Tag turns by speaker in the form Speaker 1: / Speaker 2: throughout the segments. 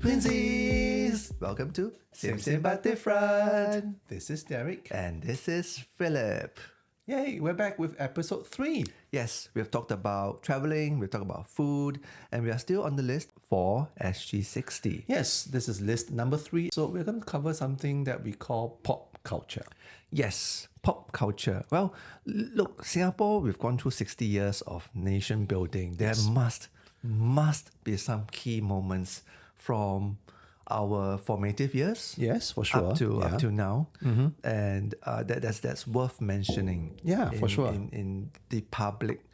Speaker 1: Twinsies! Welcome to Same But Different.
Speaker 2: This is Derek.
Speaker 1: And this is Philip.
Speaker 2: Yay, we're back with episode 3.
Speaker 1: Yes, we've talked about traveling, we've talked about food, and we are still on the list for SG60.
Speaker 2: Yes, this is list number 3. So we're going to cover something that we call pop culture.
Speaker 1: Yes, pop culture. Well, look, Singapore, we've gone through 60 years of nation building. There must be some key moments from our formative years.
Speaker 2: Yes, for sure.
Speaker 1: Up to now. Mm-hmm. And that's worth mentioning.
Speaker 2: Yeah, for sure.
Speaker 1: In the public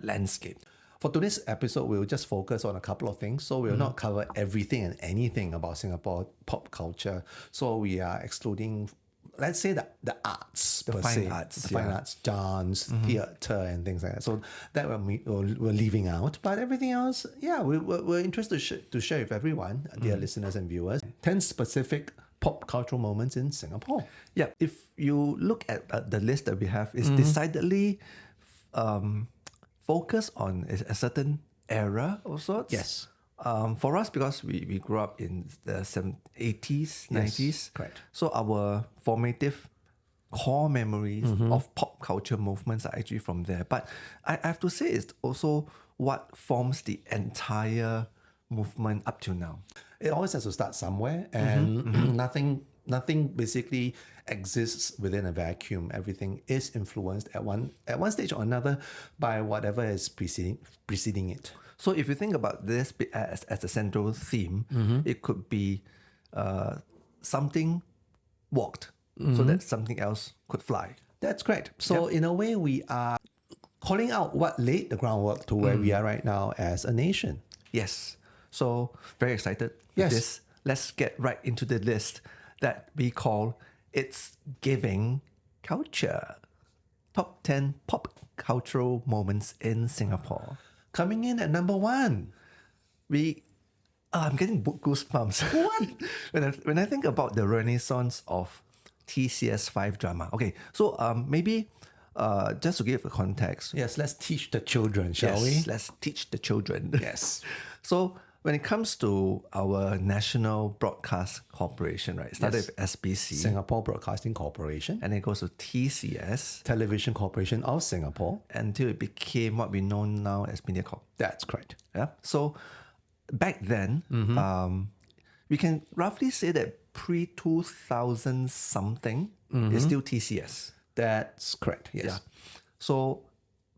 Speaker 1: landscape.
Speaker 2: For today's episode, we'll just focus on a couple of things. So we'll not cover everything and anything about Singapore pop culture. So we are excluding, let's say, the arts,
Speaker 1: the fine arts,
Speaker 2: dance, theatre, and things like that. So that we're leaving out. But everything else, we're interested to share with everyone, dear listeners and viewers, 10 specific pop cultural moments in Singapore.
Speaker 1: Yeah, if you look at the list that we have, it's decidedly focused on a certain era of sorts.
Speaker 2: Yes.
Speaker 1: For us, because we grew up in the 80s, 90s.
Speaker 2: Correct.
Speaker 1: So our formative core memories of pop culture movements are actually from there. But I have to say it's also what forms the entire movement up to now.
Speaker 2: It always has to start somewhere, and nothing basically exists within a vacuum. Everything is influenced at one stage or another by whatever is preceding it.
Speaker 1: So if you think about this as a central theme, it could be something walked so that something else could fly.
Speaker 2: That's correct. So in a way, we are calling out what laid the groundwork to where we are right now as a nation.
Speaker 1: Yes. So very excited with this. Let's get right into the list that we call It's Giving Culture. Top 10 pop cultural moments in Singapore.
Speaker 2: Coming in at number 1.
Speaker 1: I'm getting goosebumps.
Speaker 2: What?
Speaker 1: when I think about the renaissance of TCS5 drama. Okay, so maybe just to give a context.
Speaker 2: Yes, let's teach the children, shall we?
Speaker 1: Let's teach the children.
Speaker 2: Yes.
Speaker 1: So when it comes to our National Broadcast Corporation, right? It started with SBC.
Speaker 2: Singapore Broadcasting Corporation.
Speaker 1: And it goes to TCS.
Speaker 2: Television Corporation of Singapore.
Speaker 1: Until it became what we know now as MediaCorp.
Speaker 2: That's correct.
Speaker 1: Yeah. So back then, we can roughly say that pre-2000 something is still TCS.
Speaker 2: That's correct. Yes.
Speaker 1: Yeah. So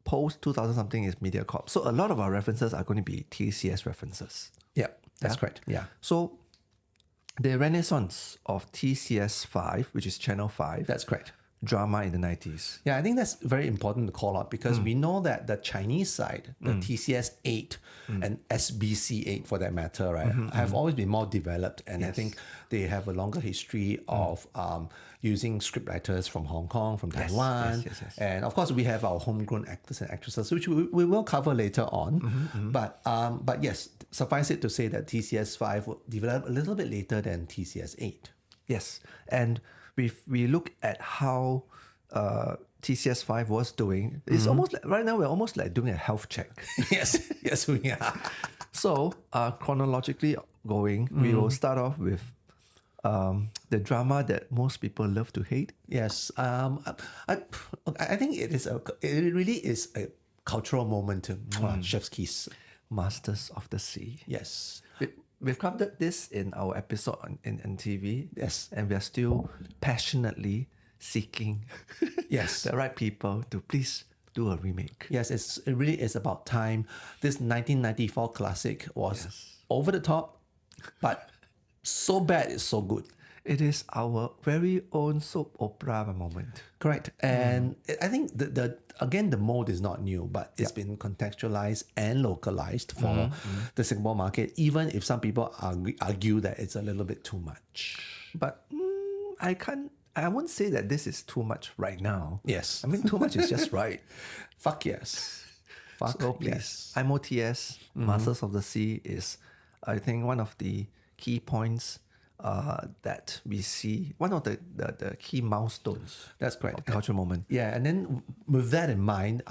Speaker 1: post 2000 something is MediaCorp. So a lot of our references are going to be TCS references.
Speaker 2: Yeah, that's correct. Yeah.
Speaker 1: So the renaissance of TCS5, which is Channel 5.
Speaker 2: That's correct.
Speaker 1: Drama in the 90s.
Speaker 2: Yeah, I think that's very important to call out because we know that the Chinese side, the TCS8 and SBC8 for that matter, right, have always been more developed. And I think they have a longer history of using scriptwriters from Hong Kong, from Taiwan.
Speaker 1: Yes.
Speaker 2: And of course, we have our homegrown actors and actresses, which we will cover later on. But yes, suffice it to say that TCS5 will develop a little bit later than TCS8.
Speaker 1: Yes. And if we look at how TCS5 was doing, it's almost like, right now we're almost like doing a health check.
Speaker 2: yes, we are.
Speaker 1: So chronologically going, we will start off with the drama that most people love to hate.
Speaker 2: Yes, I think it really is a cultural moment. Chef's kiss.
Speaker 1: Masters of the Sea.
Speaker 2: Yes.
Speaker 1: We've covered this in our episode in TV.
Speaker 2: Yes.
Speaker 1: And we are still passionately seeking the right people to please do a remake.
Speaker 2: Yes, it really is about time. This 1994 classic was over the top, but so bad it's so good.
Speaker 1: It is our very own soap opera moment.
Speaker 2: Correct. And I think the mold is not new, but it's been contextualized and localized for the Singapore market, even if some people argue that it's a little bit too much.
Speaker 1: But I won't say that this is too much right now.
Speaker 2: Yes.
Speaker 1: I mean, too much is just right.
Speaker 2: Fuck yes.
Speaker 1: So please, MOTS, Masters of the Sea is, I think, one of the key points that we see, one of the key milestones.
Speaker 2: That's correct.
Speaker 1: Of the cultural moment.
Speaker 2: Yeah, and then with that in mind,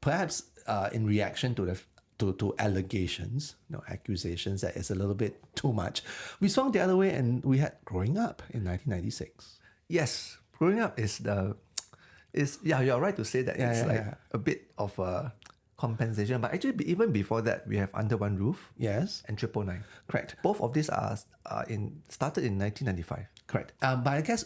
Speaker 2: perhaps in reaction to to allegations, accusations that it's a little bit too much. We swung the other way and we had Growing Up in 1996.
Speaker 1: Yes, Growing Up you're right to say that a bit of a compensation. But actually, even before that, we have Under One Roof.
Speaker 2: Yes.
Speaker 1: And 999.
Speaker 2: Correct.
Speaker 1: Both of these are started in 1995.
Speaker 2: Correct. But I guess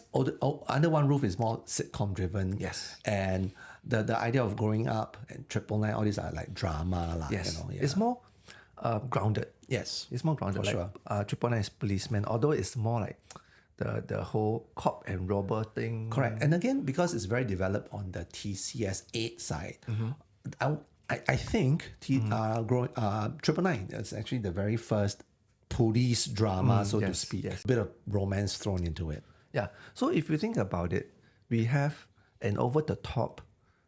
Speaker 2: Under One Roof is more sitcom driven.
Speaker 1: Yes.
Speaker 2: And the idea of Growing Up and 999, all these are like drama.
Speaker 1: Yes. It's more grounded.
Speaker 2: Yes.
Speaker 1: It's more grounded.
Speaker 2: For
Speaker 1: sure. 999 is policeman, although it's more like the whole cop and robber thing.
Speaker 2: Correct. And again, because it's very developed on the TCS 8 side, I think 999 is actually the very first police drama, so to speak.
Speaker 1: Yes.
Speaker 2: A bit of romance thrown into it.
Speaker 1: Yeah. So if you think about it, we have an over-the-top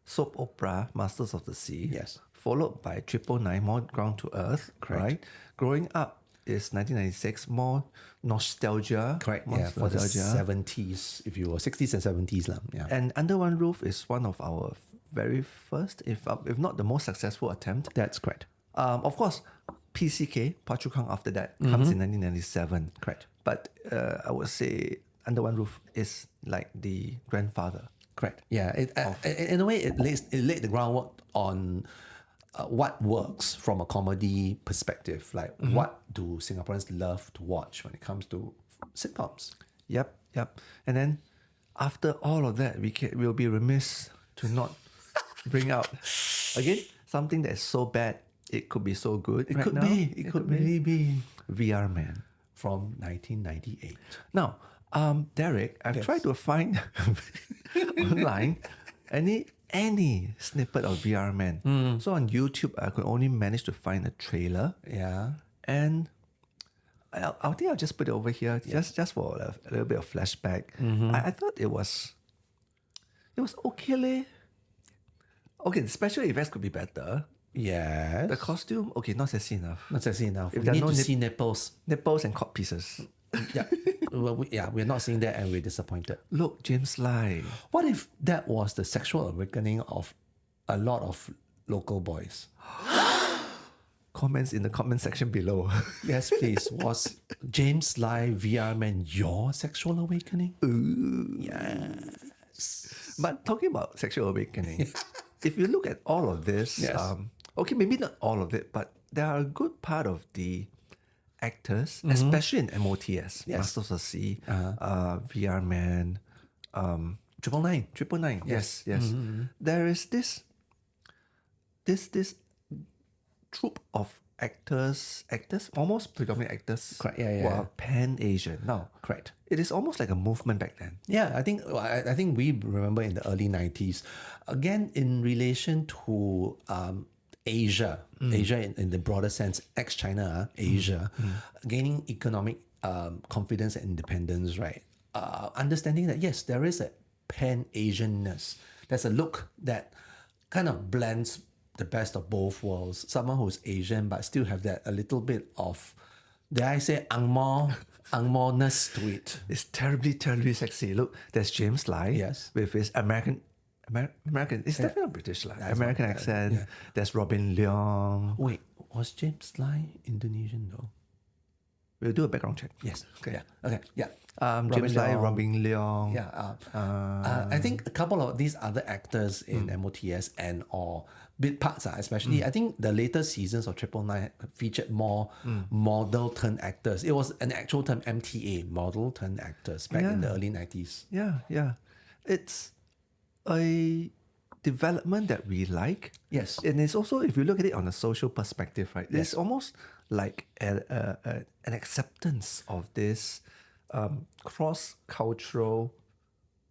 Speaker 1: soap opera, Masters of the Sea.
Speaker 2: Yes.
Speaker 1: Followed by 999, more ground to earth.
Speaker 2: Correct.
Speaker 1: Right? Growing Up is 1996, more nostalgia.
Speaker 2: Correct.
Speaker 1: More
Speaker 2: For the 70s, if you will, 60s and 70s. Yeah.
Speaker 1: And Under One Roof is one of our very first, if not the most successful attempt.
Speaker 2: That's correct.
Speaker 1: Of course, PCK, Pachukang after that, comes in 1997.
Speaker 2: Correct.
Speaker 1: But I would say Under One Roof is like the grandfather.
Speaker 2: Correct. Yeah. In a way, it laid the groundwork on what works from a comedy perspective. Like, what do Singaporeans love to watch when it comes to sitcoms?
Speaker 1: Yep. And then after all of that, we'll be remiss to not bring out again something that is so bad it could be so good.
Speaker 2: It could really be
Speaker 1: VR Man
Speaker 2: from 1998.
Speaker 1: Now, Derek, I've tried to find online any snippet of VR Man. So on YouTube, I could only manage to find a trailer.
Speaker 2: Yeah.
Speaker 1: And I think I'll just put it over here just for a little bit of flashback. I thought it was okay. Okay, the special effects could be better.
Speaker 2: Yes.
Speaker 1: The costume, okay, not sexy enough.
Speaker 2: Not sexy enough.
Speaker 1: If
Speaker 2: We
Speaker 1: there are
Speaker 2: need
Speaker 1: no
Speaker 2: to see nipples.
Speaker 1: Nipples and cock pieces.
Speaker 2: Yeah. We're not seeing that and we're disappointed.
Speaker 1: Look, James Lai.
Speaker 2: What if that was the sexual awakening of a lot of local boys?
Speaker 1: Comments in the comment section below.
Speaker 2: Yes, please. Was James Lai VR Man your sexual awakening?
Speaker 1: Ooh.
Speaker 2: Yes.
Speaker 1: But talking about sexual awakening, if you look at all of this, okay, maybe not all of it, but there are a good part of the actors, especially in MOTS, Masters of the Sea, VR Man, 999. Yes. There is this troupe of actors, almost predominant actors, who are pan-Asian. Now,
Speaker 2: Correct.
Speaker 1: it is almost like a movement back then.
Speaker 2: Yeah, I think we remember in the early 90s, again, in relation to Asia in the broader sense, ex-China, Asia, gaining economic confidence and independence, right? Understanding that, yes, there is a pan-Asianness. There's a look that kind of blends the best of both worlds. Someone who's Asian but still have that a little bit of, dare I say, Angmo-ness to it.
Speaker 1: It's terribly, terribly sexy. Look, there's James Lai with his American. It's definitely not British, American accent. Yeah. There's Robin Leong.
Speaker 2: Wait, was James Lai Indonesian though?
Speaker 1: We'll do a background check.
Speaker 2: Yes. Okay. Yeah. Okay. Yeah.
Speaker 1: James Lai, Robin Leong.
Speaker 2: Yeah. I think a couple of these other actors in MOTS and or bit parts, especially, I think the later seasons of 999 featured more model turned actors. It was an actual term, MTA, model turned actors, back in the early 90s.
Speaker 1: Yeah. It's a development that we like.
Speaker 2: Yes.
Speaker 1: And it's also, if you look at it on a social perspective, right, it's almost like an acceptance of this cross-cultural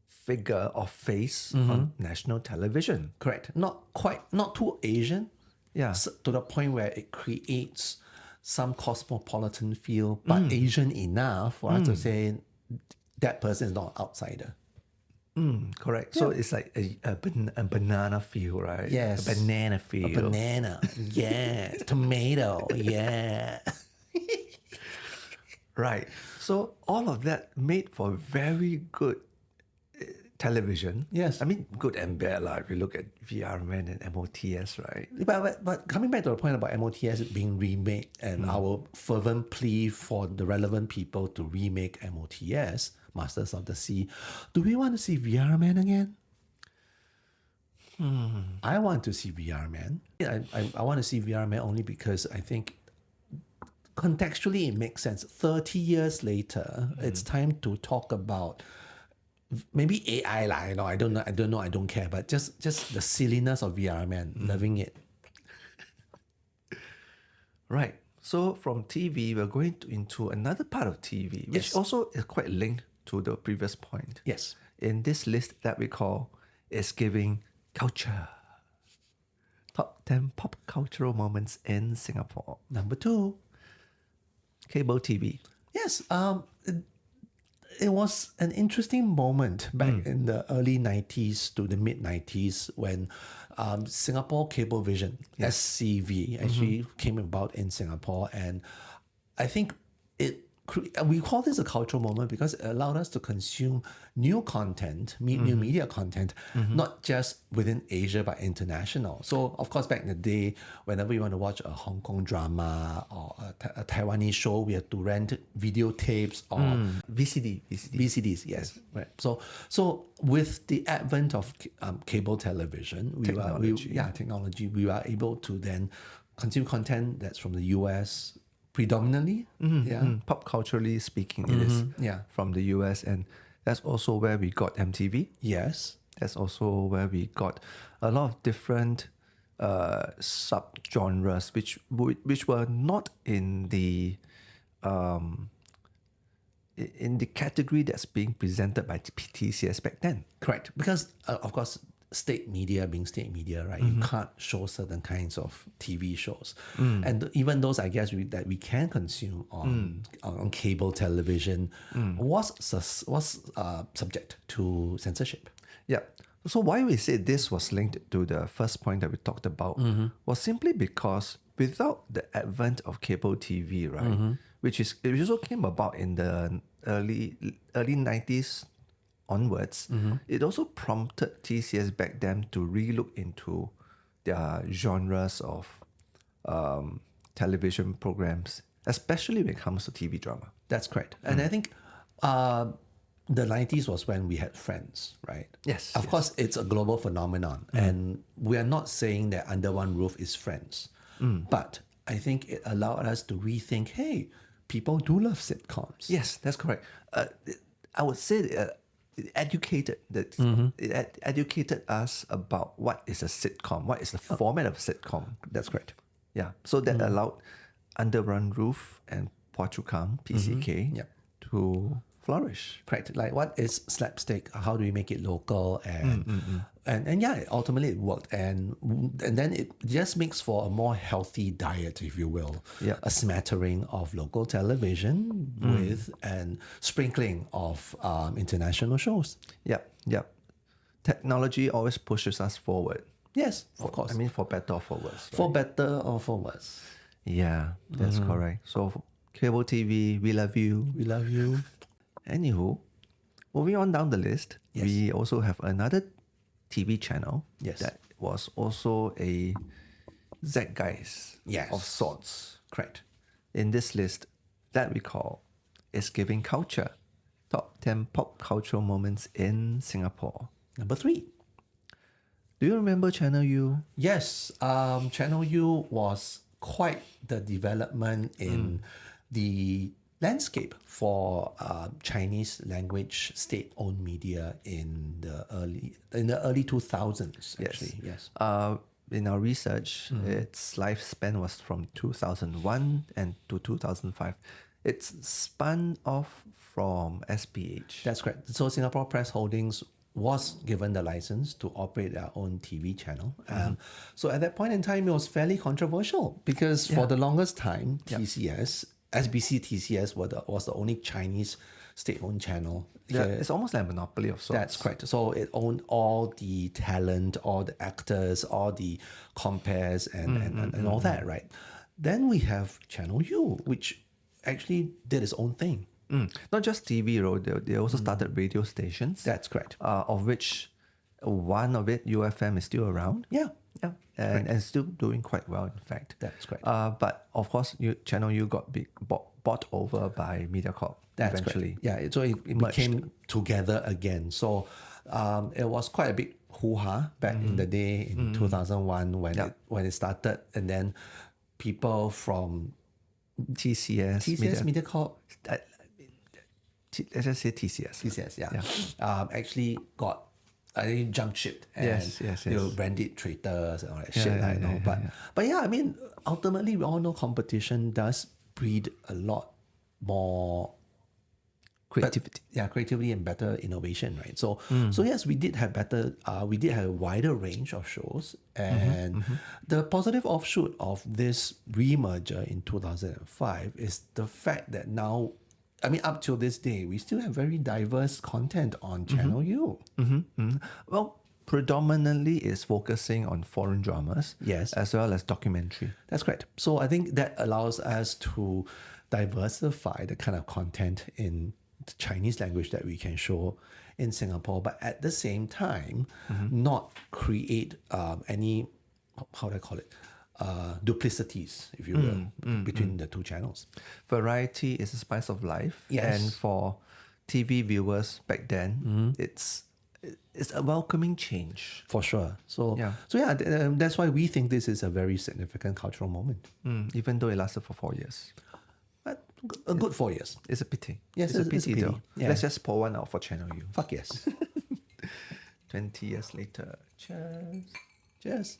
Speaker 1: figure or face on national television.
Speaker 2: Correct. Not too Asian.
Speaker 1: Yeah.
Speaker 2: To the point where it creates some cosmopolitan feel, but Asian enough for us to say that person is not an outsider.
Speaker 1: Correct. So it's like a banana feel, right?
Speaker 2: Yes.
Speaker 1: A banana feel.
Speaker 2: A banana. Yeah. Tomato. Yeah.
Speaker 1: Right. So all of that made for very good television.
Speaker 2: Yes.
Speaker 1: I mean, good and bad. Like, if you look at VRMan and MOTS, right?
Speaker 2: But coming back to the point about MOTS being remade and our fervent plea for the relevant people to remake MOTS, Masters of the Sea, do we want to see VRMan again? I want to see VRMan. I want to see VRMan only because I think contextually it makes sense. 30 years later, it's time to talk about maybe AI lah. I don't know, I don't care, but just the silliness of VRMan, loving it.
Speaker 1: Right. So from TV, we're going into another part of TV, which
Speaker 2: Yes.
Speaker 1: also is quite linked to the previous point.
Speaker 2: Yes.
Speaker 1: In this list that we call is giving culture. Top 10 pop cultural moments in Singapore.
Speaker 2: Number 2.
Speaker 1: Cable TV.
Speaker 2: Yes. It was an interesting moment back in the early 90s to the mid 90s when Singapore Cablevision, SCV, actually came about in Singapore. And I think we call this a cultural moment because it allowed us to consume new content, new media content, not just within Asia, but international. So, of course, back in the day, whenever you want to watch a Hong Kong drama or a Taiwanese show, we had to rent videotapes or VCDs, yes. Right. So with the advent of cable television, technology, we are able to then consume content that's from the US, predominantly,
Speaker 1: Pop culturally speaking, it is
Speaker 2: yeah.
Speaker 1: from the US, and that's also where we got MTV.
Speaker 2: Yes.
Speaker 1: That's also where we got a lot of different sub-genres, which were not in the category that's being presented by TCS back then.
Speaker 2: Correct. Because, of course, state media being state media, right? You can't show certain kinds of TV shows. And even those, I guess, that we can consume on cable television was subject to censorship.
Speaker 1: Yeah. So why we say this was linked to the first point that we talked about was simply because without the advent of cable TV, right, which also came about in the early 90s onwards, it also prompted TCS back then to relook into their genres of television programs, especially when it comes to TV drama.
Speaker 2: That's correct. And I think the 90s was when we had Friends, right?
Speaker 1: Yes.
Speaker 2: Of course, it's a global phenomenon. And we are not saying that Under One Roof is Friends. But I think it allowed us to rethink, hey, people do love sitcoms.
Speaker 1: Yes, that's correct. I would say it educated us about what is a sitcom, what is the format of a sitcom.
Speaker 2: That's correct.
Speaker 1: Yeah. So that allowed Under One Roof and Phua Chu Kang, PCK, to flourish.
Speaker 2: Correct. Like, what is slapstick? How do we make it local? And yeah, ultimately it worked. And then it just makes for a more healthy diet, if you will.
Speaker 1: Yeah.
Speaker 2: A smattering of local television with an sprinkling of international shows.
Speaker 1: Yep. Technology always pushes us forward.
Speaker 2: Yes, of course.
Speaker 1: I mean, for better or for worse. Right?
Speaker 2: For better or for worse.
Speaker 1: Yeah, that's correct. So cable TV, we love you.
Speaker 2: We love you.
Speaker 1: Anywho, moving on down the list, we also have another TV channel that was also a zeitgeist of sorts.
Speaker 2: Correct.
Speaker 1: In this list that we call is Giving Culture, Top 10 Pop Cultural Moments in Singapore.
Speaker 2: Number 3.
Speaker 1: Do you remember Channel U?
Speaker 2: Yes, Channel U was quite the development in the landscape for Chinese language state-owned media in the early 2000s. Actually, yes.
Speaker 1: In our research, its lifespan was from 2001 and to 2005. It's spun off from SPH.
Speaker 2: That's correct. So Singapore Press Holdings was given the license to operate their own TV channel. So at that point in time, it was fairly controversial because for the longest time, TCS, SBC TCS was the only Chinese state-owned channel.
Speaker 1: Yeah, it's almost like a monopoly of sorts.
Speaker 2: That's correct. So it owned all the talent, all the actors, all the compares and all that, right? Then we have Channel U, which actually did its own thing.
Speaker 1: Not just TV, they also started radio stations.
Speaker 2: That's correct.
Speaker 1: Of which one of it, UFM, is still around.
Speaker 2: Yeah.
Speaker 1: Yeah, and still doing quite well, in fact.
Speaker 2: That's correct.
Speaker 1: But of course, Channel U got bought over by MediaCorp eventually.
Speaker 2: Correct. Yeah, so it became together again. So it was quite a big hoo-ha back in the day in 2001 when it started. And then people from
Speaker 1: TCS,
Speaker 2: MediaCorp,
Speaker 1: let's just say TCS.
Speaker 2: actually got jump shipped and
Speaker 1: Yes.
Speaker 2: branded traitors and all that shit. I know, but yeah, I mean, ultimately we all know competition does breed a lot more
Speaker 1: creativity.
Speaker 2: creativity and better innovation, right? So yes, we did have a wider range of shows, and the positive offshoot of this remerger in 2005 is the fact that now, I mean, up till this day, we still have very diverse content on Channel U.
Speaker 1: Well, predominantly is focusing on foreign dramas,
Speaker 2: Yes.
Speaker 1: as well as documentary.
Speaker 2: That's correct. So I think that allows us to diversify the kind of content in the Chinese language that we can show in Singapore, but at the same time, not create any, how do I call it, duplicities, if you will, between the two channels.
Speaker 1: Variety is a spice of life.
Speaker 2: Yes.
Speaker 1: And for TV viewers back then, it's a welcoming change.
Speaker 2: For sure. So
Speaker 1: Yeah.
Speaker 2: that's why we think this is a very significant cultural moment.
Speaker 1: Even though it lasted for 4 years.
Speaker 2: But a good 4 years.
Speaker 1: It's a pity.
Speaker 2: Yes,
Speaker 1: it's a
Speaker 2: it's a
Speaker 1: pity
Speaker 2: pity.
Speaker 1: though.
Speaker 2: Yeah.
Speaker 1: Let's just pour one out for Channel U.
Speaker 2: Fuck yes.
Speaker 1: 20 years later. Cheers.
Speaker 2: Cheers.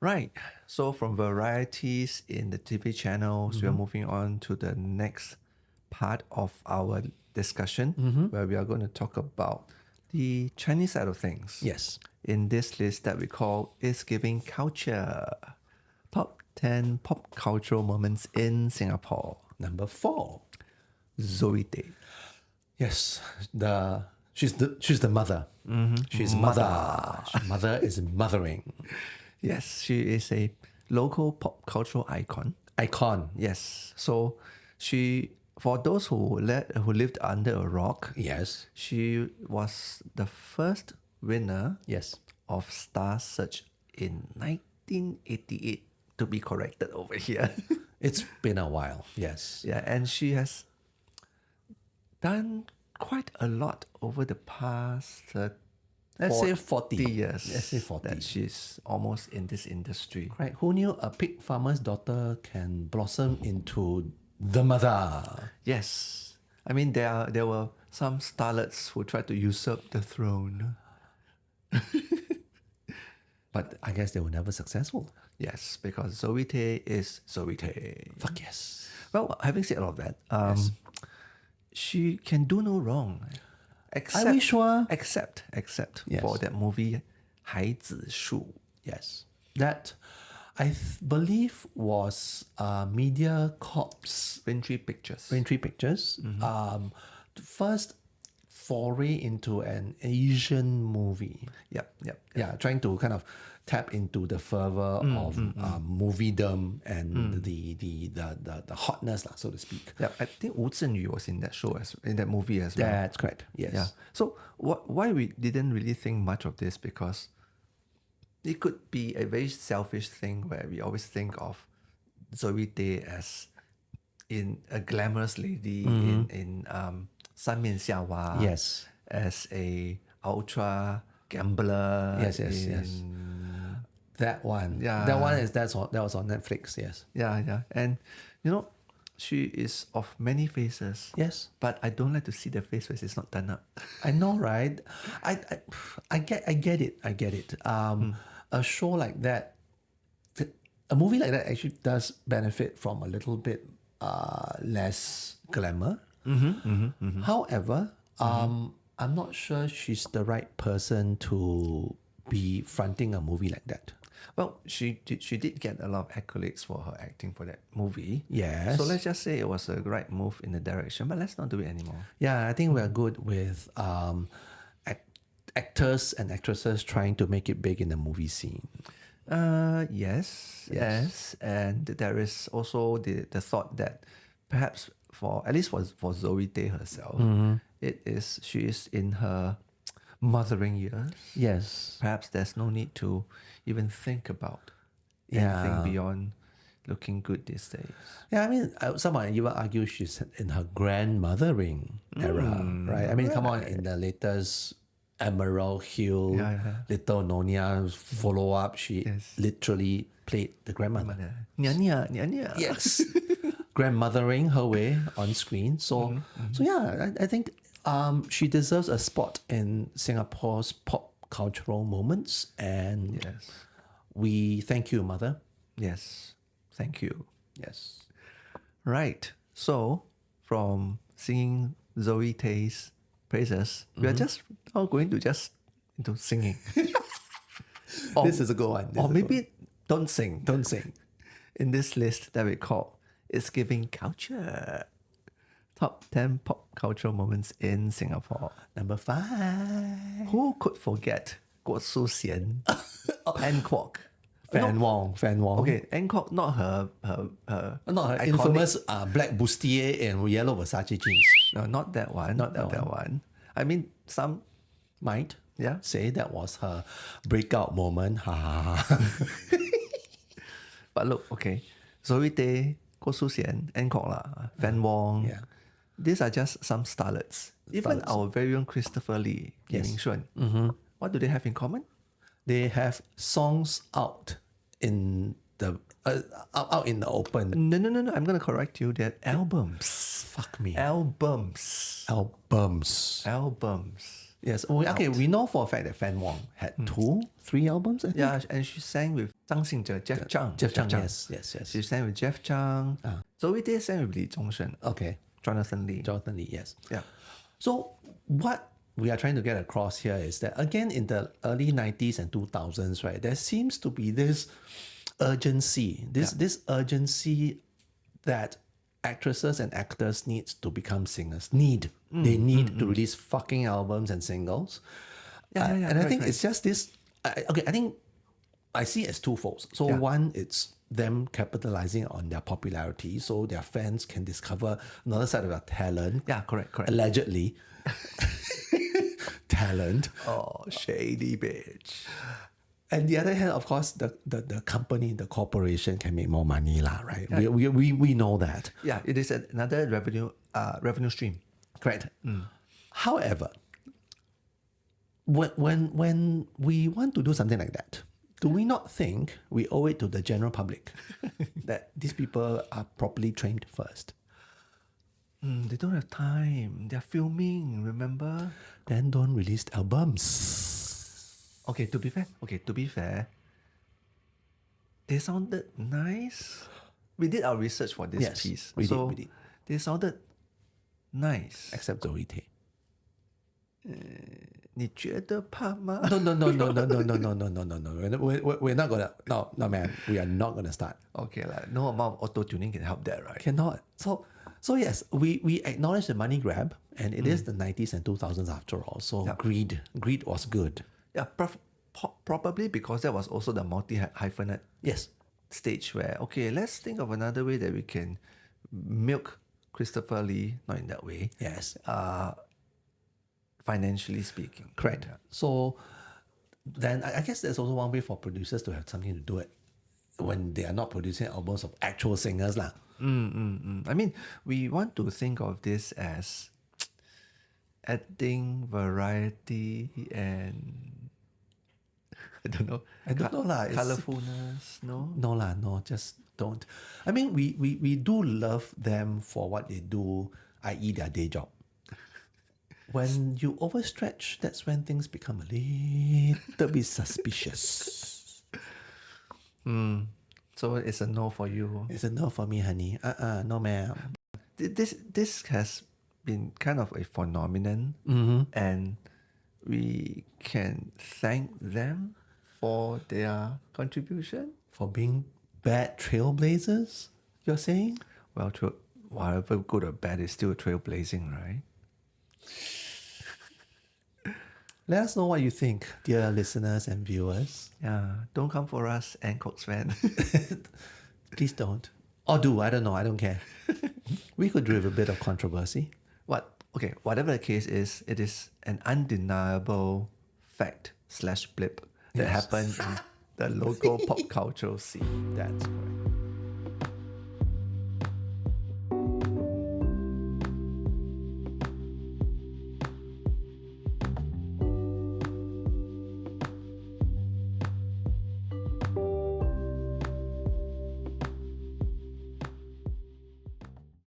Speaker 1: Right. So from varieties in the TV channels, we are moving on to the next part of our discussion, where we are going to talk about the Chinese side of things.
Speaker 2: Yes.
Speaker 1: In this list that we call Is Giving Culture. Top 10 pop cultural moments in Singapore.
Speaker 2: Number 4.
Speaker 1: Zoe Day.
Speaker 2: Yes. She's the mother. She's mother. Mother is mothering.
Speaker 1: Yes, she is a local pop cultural icon.
Speaker 2: Icon.
Speaker 1: Yes. So she, for those who lived under a rock,
Speaker 2: Yes.
Speaker 1: she was the first winner
Speaker 2: Yes.
Speaker 1: of Star Search in 1988, to be corrected over here.
Speaker 2: It's been a while. Yes.
Speaker 1: Yeah, and she has done quite a lot over the past
Speaker 2: Let's say 40
Speaker 1: years.
Speaker 2: Let's say 40.
Speaker 1: That she's almost in this industry.
Speaker 2: Right. Who knew a pig farmer's daughter can blossom into the mother?
Speaker 1: Yes. I mean, there were some starlets who tried to usurp the throne.
Speaker 2: But I guess they were never successful.
Speaker 1: Yes, because Zoe Tay is Zoe Tay.
Speaker 2: Fuck yes.
Speaker 1: Well, having said all of that, she can do no wrong.
Speaker 2: Are we sure?
Speaker 1: Except
Speaker 2: Yes.
Speaker 1: for that movie, 孩子树.
Speaker 2: Yes. That, I believe, was MediaCorp's
Speaker 1: Raintree Pictures.
Speaker 2: Pictures. First foray into an Asian movie.
Speaker 1: Yep.
Speaker 2: Yeah, trying to kind of tap into the fervor of moviedom and the hotness, so to speak.
Speaker 1: Yeah, I think Wu Zhenyu was in that movie as well.
Speaker 2: That's correct. Yes.
Speaker 1: Yeah. So why we didn't really think much of this, because it could be a very selfish thing where we always think of Zoe Tay as in a glamorous lady in 三面下娃.
Speaker 2: Yes.
Speaker 1: As a ultra gambler.
Speaker 2: Yes. That one.
Speaker 1: Yeah.
Speaker 2: That was on Netflix. Yes.
Speaker 1: Yeah. And she is of many faces.
Speaker 2: Yes.
Speaker 1: But I don't like to see the face when it's not done up.
Speaker 2: I know, right? I get it. A show like that, a movie like that actually does benefit from a little bit less glamour. However, I'm not sure she's the right person to be fronting a movie like that.
Speaker 1: Well, she did get a lot of accolades for her acting for that movie.
Speaker 2: Yes.
Speaker 1: So let's just say it was a right move in the direction, but let's not do it anymore.
Speaker 2: Yeah, I think we're good with actors and actresses trying to make it big in the movie scene.
Speaker 1: Yes. And there is also the thought that perhaps at least for Zoe Day herself, she is in her mothering years.
Speaker 2: Yes.
Speaker 1: Perhaps there's no need to even think about anything beyond looking good these days.
Speaker 2: Yeah, I mean, someone even argue she's in her grandmothering era, right? I mean, come on, in the latest Emerald Hill, Little Nonia's follow-up, she literally played the grandmother.
Speaker 1: Nya.
Speaker 2: Yes. Grandmothering her way on screen. So yeah, I think she deserves a spot in Singapore's pop cultural moments. And we thank you, Mother.
Speaker 1: Yes. Thank you.
Speaker 2: Yes.
Speaker 1: Right. So from singing Zoe Tay's praises, we are just now going to just into singing.
Speaker 2: This is a good one.
Speaker 1: Or maybe don't sing.
Speaker 2: Don't sing.
Speaker 1: In this list that we call It's Giving Culture. Top 10 pop cultural moments in Singapore.
Speaker 2: Number 5.
Speaker 1: Who could forget Guo Su Xian and Kwok?
Speaker 2: Fan Wong.
Speaker 1: Okay, Angkok, not her
Speaker 2: Not her
Speaker 1: iconic-
Speaker 2: infamous black bustier and yellow Versace jeans.
Speaker 1: No, not that one. Not that one. I mean, some
Speaker 2: Might
Speaker 1: Yeah.
Speaker 2: say that was her breakout moment. Ha ha ha.
Speaker 1: But look, okay, Zoe Tay, Guo Su Xian, Angkok lah, Fan Wong.
Speaker 2: Yeah.
Speaker 1: These are just some starlets. Even our very own Christopher Lee, Ye Ming Shun. What do they have in common?
Speaker 2: They have songs out in the out in the open.
Speaker 1: No. I'm going to correct you. They're albums.
Speaker 2: Fuck me.
Speaker 1: Albums.
Speaker 2: Yes. We know for a fact that Fan Wong had 3 albums. I think.
Speaker 1: Yeah, and she sang with Zhang Xingzhe, Jeff Chang.
Speaker 2: Jeff Chang. Yes.
Speaker 1: She sang with Jeff Chang. Zoe Tay sang with Li Zhongshen.
Speaker 2: Okay.
Speaker 1: Jonathan Lee.
Speaker 2: Jonathan Lee. Yes.
Speaker 1: Yeah.
Speaker 2: So what we are trying to get across here is that again in the early 90s and 2000s, right, there seems to be this urgency, this urgency that actresses and actors need to become singers. They need to release fucking albums and singles. And I think it's just this. I think I see it as twofold. So one, it's them capitalizing on their popularity, so their fans can discover another side of their talent.
Speaker 1: Yeah, correct.
Speaker 2: Allegedly. Talent.
Speaker 1: Oh, shady bitch.
Speaker 2: And the other hand, of course, the company, the corporation can make more money, lah, right? We know that.
Speaker 1: Yeah, it is another revenue stream.
Speaker 2: Correct. However, when we want to do something like that, do we not think we owe it to the general public that these people are properly trained first?
Speaker 1: They don't have time. They're filming, remember?
Speaker 2: Then don't release albums.
Speaker 1: Okay, to be fair, they sounded nice. We did our research for this piece.
Speaker 2: We did.
Speaker 1: They sounded nice.
Speaker 2: Except Zoe Tay.
Speaker 1: 你觉得怕吗?
Speaker 2: No. We're not gonna. No, man. We are not gonna start.
Speaker 1: Okay, no amount of auto tuning can help that, right?
Speaker 2: Cannot. So yes, we acknowledge the money grab, and it is the 90s and 2000s after all. So greed was good.
Speaker 1: Yeah, probably because that was also the multi-hyphenate stage where, okay, let's think of another way that we can milk Christopher Lee, not in that way.
Speaker 2: Yes.
Speaker 1: Financially speaking.
Speaker 2: Correct. Yeah. So then I guess there's also one way for producers to have something to do it when they are not producing albums of actual singers. I
Speaker 1: mean, we want to think of this as adding variety and I don't know lah. Colorfulness, no?
Speaker 2: No, just don't. I mean, we do love them for what they do, i.e. their day job. When you overstretch, that's when things become a little bit suspicious.
Speaker 1: So it's a no for you.
Speaker 2: It's a no for me, honey. No, ma'am.
Speaker 1: This has been kind of a phenomenon, and we can thank them for their contribution.
Speaker 2: For being bad trailblazers, you're saying?
Speaker 1: Well, whatever good or bad is still trailblazing, right?
Speaker 2: Let us know what you think, dear listeners and viewers.
Speaker 1: Yeah, don't come for us and Cook's fan.
Speaker 2: Please don't. Or do, I don't know, I don't care. We could do with a bit of controversy.
Speaker 1: Whatever the case is, it is an undeniable fact / blip that happened in the local pop cultural scene.
Speaker 2: That's correct.